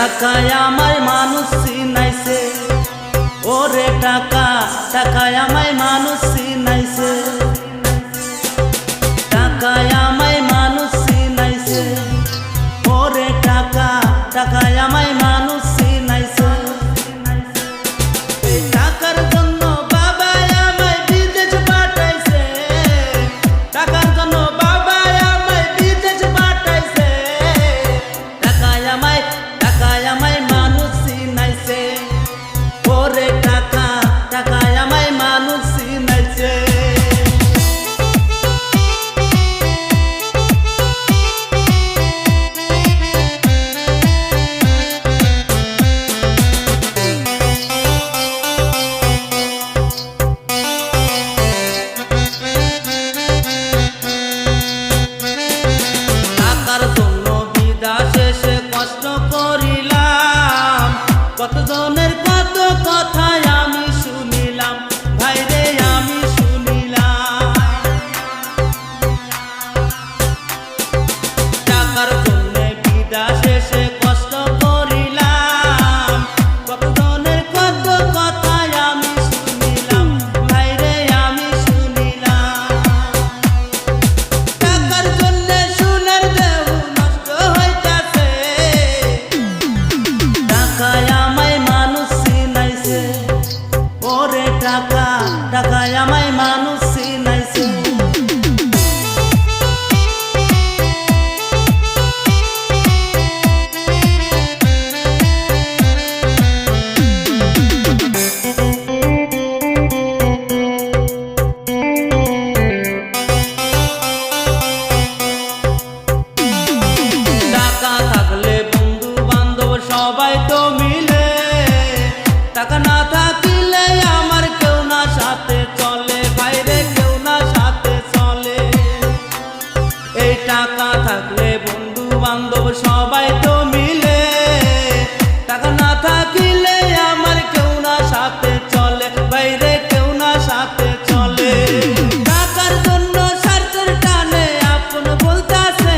টাকায় আমায় মানুষ চিনাইছে, ওরে টাকা টাকায় আমায় মানুষ চিনাইছে, টাকায় আমায় মানুষ চিনাইছে, ওরে টাকা টাকায় আমায় মানুষ চিনাইছে। এই টাকার জন্য বাবা আমায় বিদেশ পাঠাইছে, টাকার জন্য বাবা আমায় বিদেশ পাঠাইছে, টাকায় আমায় মানুষ চিনাইছে, ওরে টাকা টাকায় আমায় মানুষ চিনাইছে। কতজনের কত কথা আমি শুনিলাম, ভাইরে আমি শুনিলাম। টাকার জন্য বিদেশ এসে কষ্ট করিলাম, কতজনের কত কথা আমি শুনিলাম, ভাইরে আমি শুনিলাম। টাকার জন্য সোনার দেহ নষ্ট হইতাছে, টাকায় ওরে টাকা টাকায় আমায় মানুষ চিনাইছে। টাকা থাকলে বন্ধু বান্ধব সবাই তো মিলে, টাকা না থাকিলে আমার কেউ না সাথে চলে, বাইরে কেউ না সাথে চলে। এই টাকা থাকলে বন্ধু বান্ধব সবাই তো মিলে, টাকা না থাকিলে আমার কেউ না সাথে চলে, বাইরে কেউ না সাথে চলে। টাকার জন্য স্বার্থের টানে আপন বলতাছে,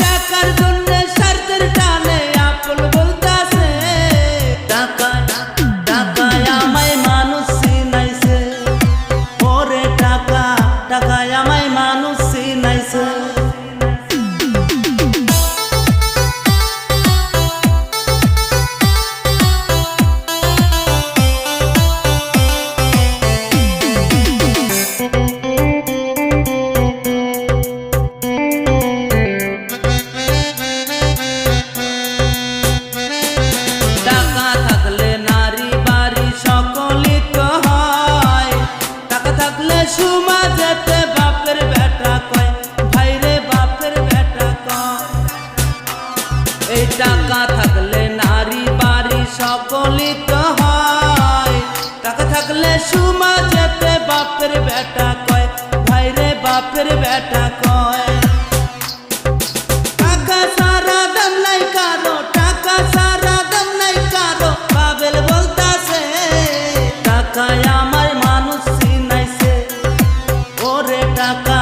টাকার জন্য স্বার্থের টানে আপন বলতাছে, টাকায় আমায় মানুষ চিনাইছে, ওরে টাকা টাকায় আমায় মানুষ চিনাইছে। টাকা থাকলে নারী বাড়ি সকলই তো হয়, টাকা থাকলে সমাজেতে বাপের বেটা কয়, ভাইরে বাপের বেটা কয়। এই টাকা থাকলে নারী বাড়ি সকলই তো হয়, টাকা থাকলে সমাজেতে বাপের বেটা কয়, ভাইরে বাপের বেটা কয়। টাকা সারা দাম নাই কারো, টাকা সারা দাম নাই কারো, বাবেল বলতাছে, টাকায় আমায় মানুষ চিনাইছে, ওরে টাকা